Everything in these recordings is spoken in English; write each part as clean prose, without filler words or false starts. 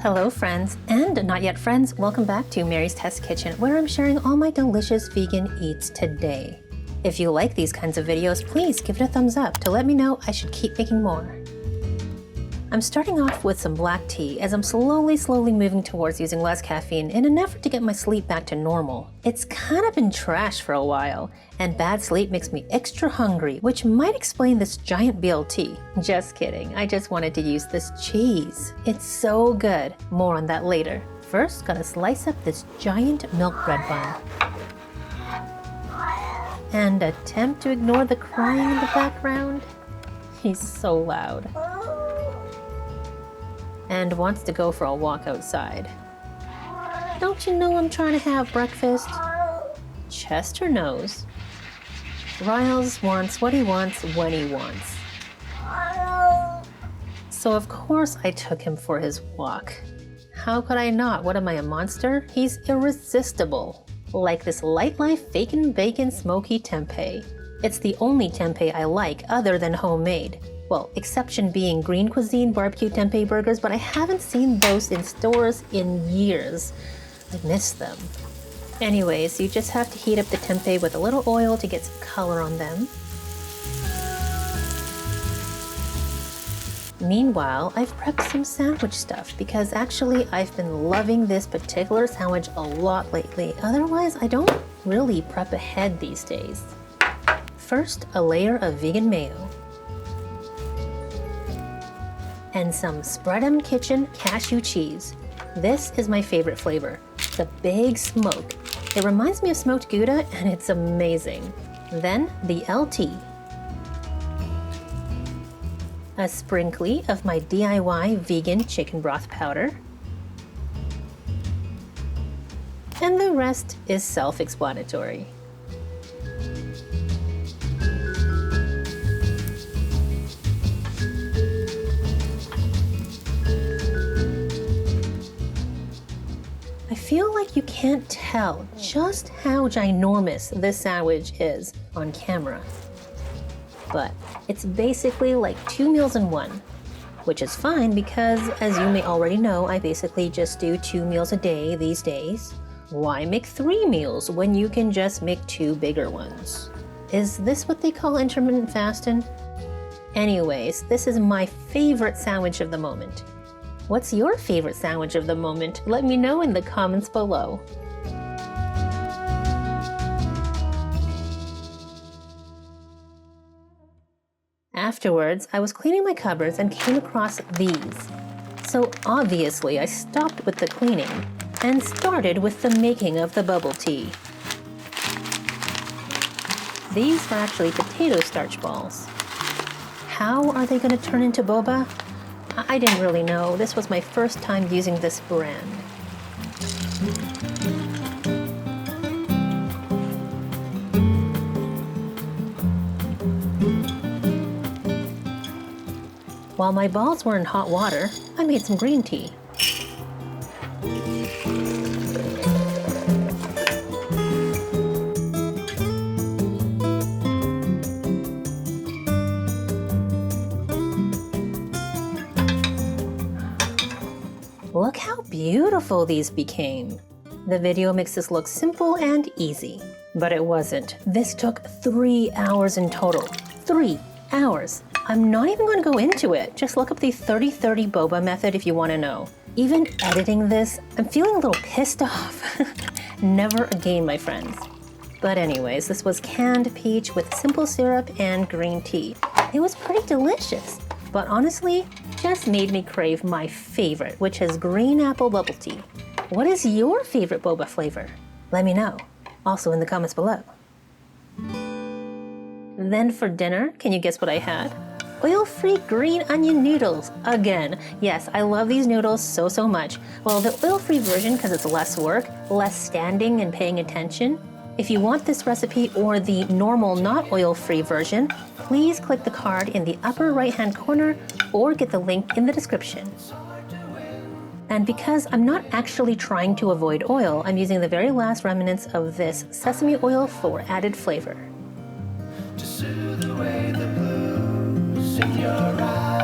Hello friends, and not yet friends, welcome back to Mary's Test Kitchen, where I'm sharing all my delicious vegan eats today. If you like these kinds of videos, please give it a thumbs up to let me know I should keep making more. I'm starting off with some black tea as I'm slowly moving towards using less caffeine in an effort to get my sleep back to normal. It's kind of been trash for a while, and bad sleep makes me extra hungry, which might explain this giant BLT. Just kidding, I just wanted to use this cheese. It's so good. More on that later. First, gotta slice up this giant milk bread bun. And attempt to ignore the crying in the background. He's so loud. And wants to go for a walk outside. Don't you know I'm trying to have breakfast? Chest or nose? Riles wants what he wants when he wants. So of course I took him for his walk. How could I not? What am I, a monster? He's irresistible. Like this Light Life bacon smoky tempeh. It's the only tempeh I like other than homemade. Well, exception being Green Cuisine barbecue tempeh burgers, but I haven't seen those in stores in years. I miss them. Anyways, you just have to heat up the tempeh with a little oil to get some color on them. Meanwhile, I've prepped some sandwich stuff because actually I've been loving this particular sandwich a lot lately. Otherwise, I don't really prep ahead these days. First, a layer of vegan mayo. And some Spread'em Kitchen cashew cheese. This is my favorite flavor, the big smoke. It reminds me of smoked Gouda and it's amazing. Then the LT. A sprinkle of my DIY vegan chicken broth powder. And the rest is self-explanatory. I feel like you can't tell just how ginormous this sandwich is on camera. But it's basically like 2 meals in one, which is fine because, as you may already know, I basically just do 2 meals a day these days. Why make 3 meals when you can just make 2 bigger ones? Is this what they call intermittent fasting? Anyways, this is my favorite sandwich of the moment. What's your favorite sandwich of the moment? Let me know in the comments below. Afterwards, I was cleaning my cupboards and came across these. So obviously I stopped with the cleaning and started with the making of the bubble tea. These are actually potato starch balls. How are they going to turn into boba? I didn't really know. This was my first time using this brand. While my balls were in hot water, I made some green tea. Look how beautiful these became. The video makes this look simple and easy, but it wasn't. This took 3 hours in total. 3 hours. I'm not even going to go into it. Just look up the 30-30 boba method if you want to know. Even editing this, I'm feeling a little pissed off. Never again, my friends. But anyways, this was canned peach with simple syrup and green tea. It was pretty delicious, but honestly, just made me crave my favorite, which is green apple bubble tea. What is your favorite boba flavor? Let me know, also in the comments below. Then for dinner, can you guess what I had? Oil-free green onion noodles, again. Yes, I love these noodles so much. Well, the oil-free version because it's less work, less standing and paying attention. If you want this recipe or the normal not oil-free version, please click the card in the upper right-hand corner or get the link in the description. And because I'm not actually trying to avoid oil, I'm using the very last remnants of this sesame oil for added flavor. To soothe away the blues in your eyes.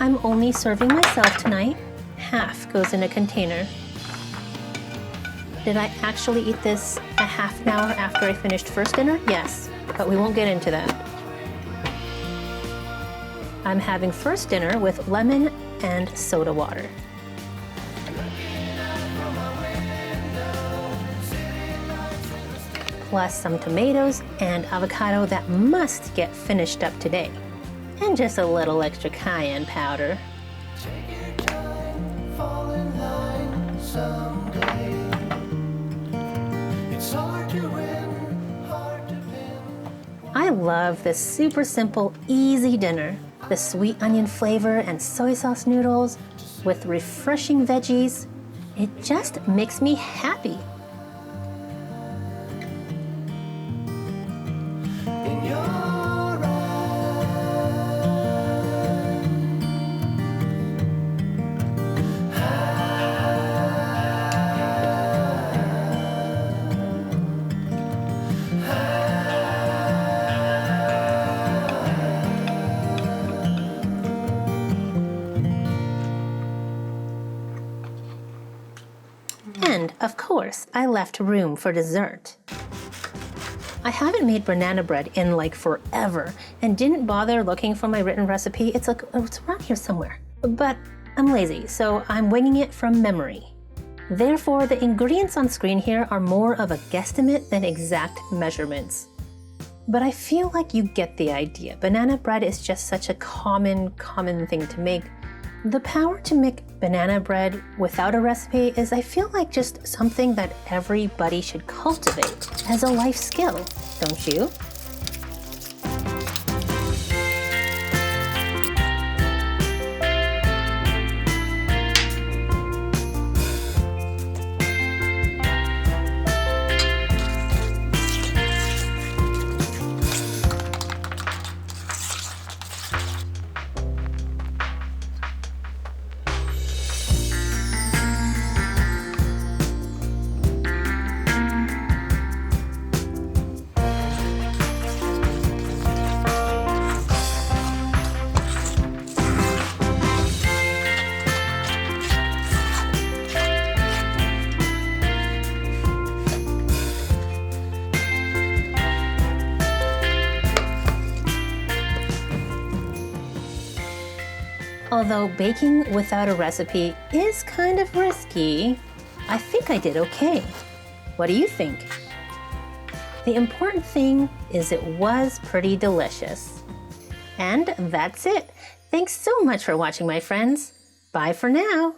I'm only serving myself tonight. Half goes in a container. Did I actually eat this a half an hour after I finished first dinner? Yes, but we won't get into that. I'm having first dinner with lemon and soda water. Plus some tomatoes and avocado that must get finished up today. And just a little extra cayenne powder. I love this super simple, easy dinner. The sweet onion flavor and soy sauce noodles with refreshing veggies. It just makes me happy. And, of course, I left room for dessert. I haven't made banana bread in like forever and didn't bother looking for my written recipe. It's around here somewhere. But I'm lazy, so I'm winging it from memory. Therefore, the ingredients on screen here are more of a guesstimate than exact measurements. But I feel like you get the idea. Banana bread is just such a common thing to make. The power to make banana bread without a recipe is, I feel like, just something that everybody should cultivate as a life skill, don't you? Although baking without a recipe is kind of risky, I think I did okay. What do you think? The important thing is it was pretty delicious. And that's it. Thanks so much for watching, my friends. Bye for now.